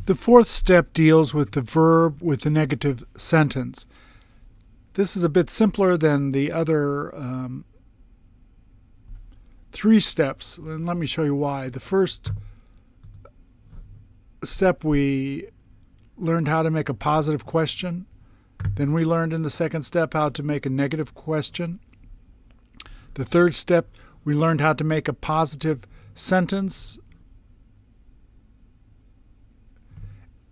The fourth step deals with the verb with the negative sentence. This is a bit simpler than the other three steps, and let me show you why. The first step, we learned how to make a positive question. Then we learned in the second step how to make a negative question. The third step, we learned how to make a positive sentence.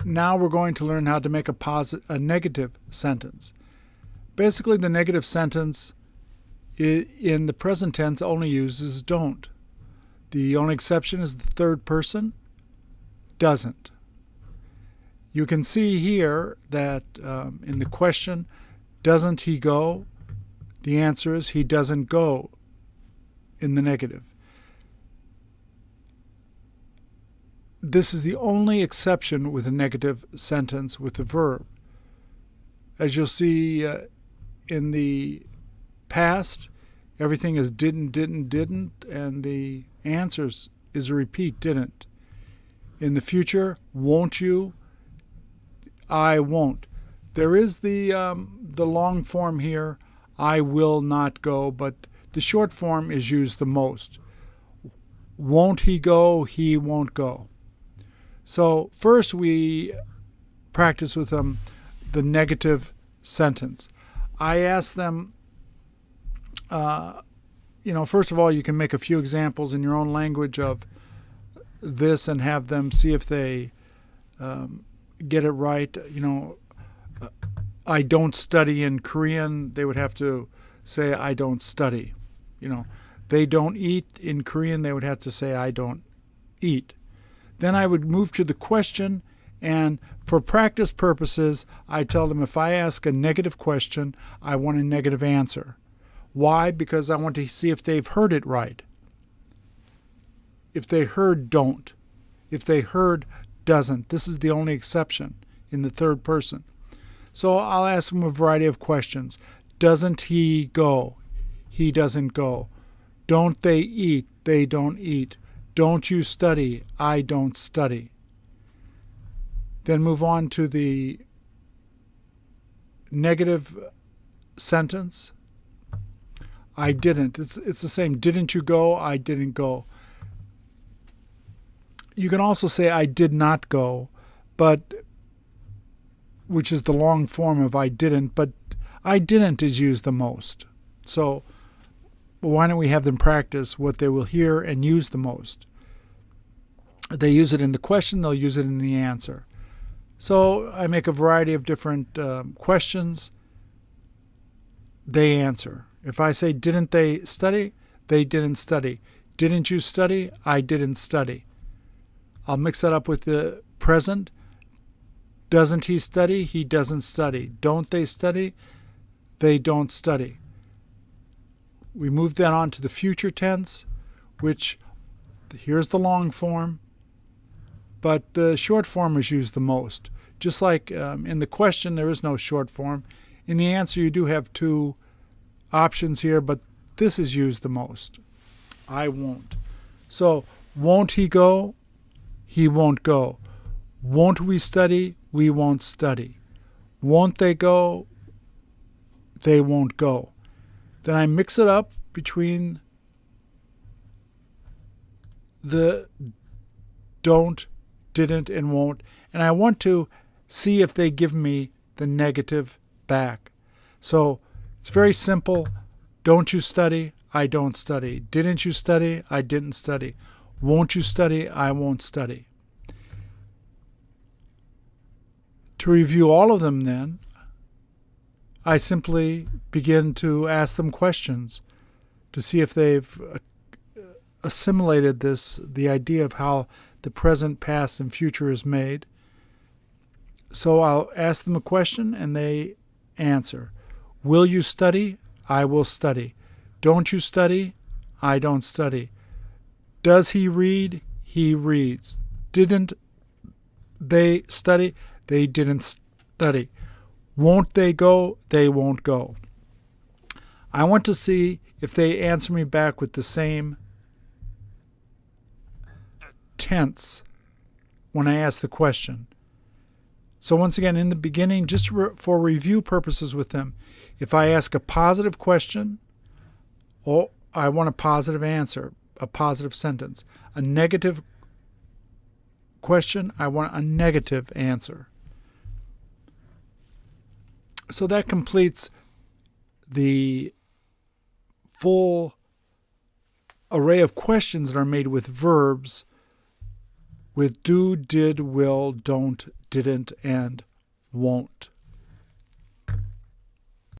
Now we're going to learn how to make a negative sentence. Basically, the negative sentence in the present tense only uses don't. The only exception is the third person doesn't. You can see here that in the question, doesn't he go? The answer is he doesn't go in the negative. This is the only exception with a negative sentence with the verb. As you'll see in the past, everything is didn't, and the answers is a repeat, didn't. In the future, won't you? I won't. There is the long form here, I will not go, but the short form is used the most. Won't he go? He won't go. So first we practice with them the negative sentence. I ask them, first of all, you can make a few examples in your own language of this and have them see if they get it right. I don't study in Korean. They would have to say, I don't study. They don't eat in Korean. They would have to say, I don't eat. Then I would move to the question, and for practice purposes, I tell them if I ask a negative question, I want a negative answer. Why? Because I want to see if they've heard it right. If they heard don't. If they heard doesn't. This is the only exception in the third person. So I'll ask them a variety of questions. Doesn't he go? He doesn't go. Don't they eat? They don't eat. Don't you study? I don't study. Then move on to the negative sentence. I didn't. It's the same. Didn't you go? I didn't go. You can also say I did not go, which is the long form of I didn't, but I didn't is used the most. So why don't we have them practice what they will hear and use the most? They use it in the question, they'll use it in the answer. So I make a variety of different questions. They answer. If I say, didn't they study? They didn't study. Didn't you study? I didn't study. I'll mix that up with the present. Doesn't he study? He doesn't study. Don't they study? They don't study. We move then on to the future tense, which here's the long form, but the short form is used the most. Just like in the question, there is no short form. In the answer, you do have two options here, but this is used the most. I won't. So, won't he go? He won't go. Won't we study? We won't study. Won't they go? They won't go. Then I mix it up between the don't, didn't, and won't, and I want to see if they give me the negative back. So it's very simple. Don't you study? I don't study. Didn't you study? I didn't study. Won't you study? I won't study. To review all of them then, I simply begin to ask them questions to see if they've assimilated the idea of how the present, past, and future is made. So I'll ask them a question and they answer. Will you study? I will study. Don't you study? I don't study. Does he read? He reads. Didn't they study? They didn't study. Won't they go? They won't go. I want to see if they answer me back with the same tense when I ask the question. So once again, in the beginning, just for review purposes with them, if I ask a positive question, I want a positive answer, a positive sentence. A negative question, I want a negative answer. So that completes the full array of questions that are made with verbs with do, did, will, don't, didn't, and won't.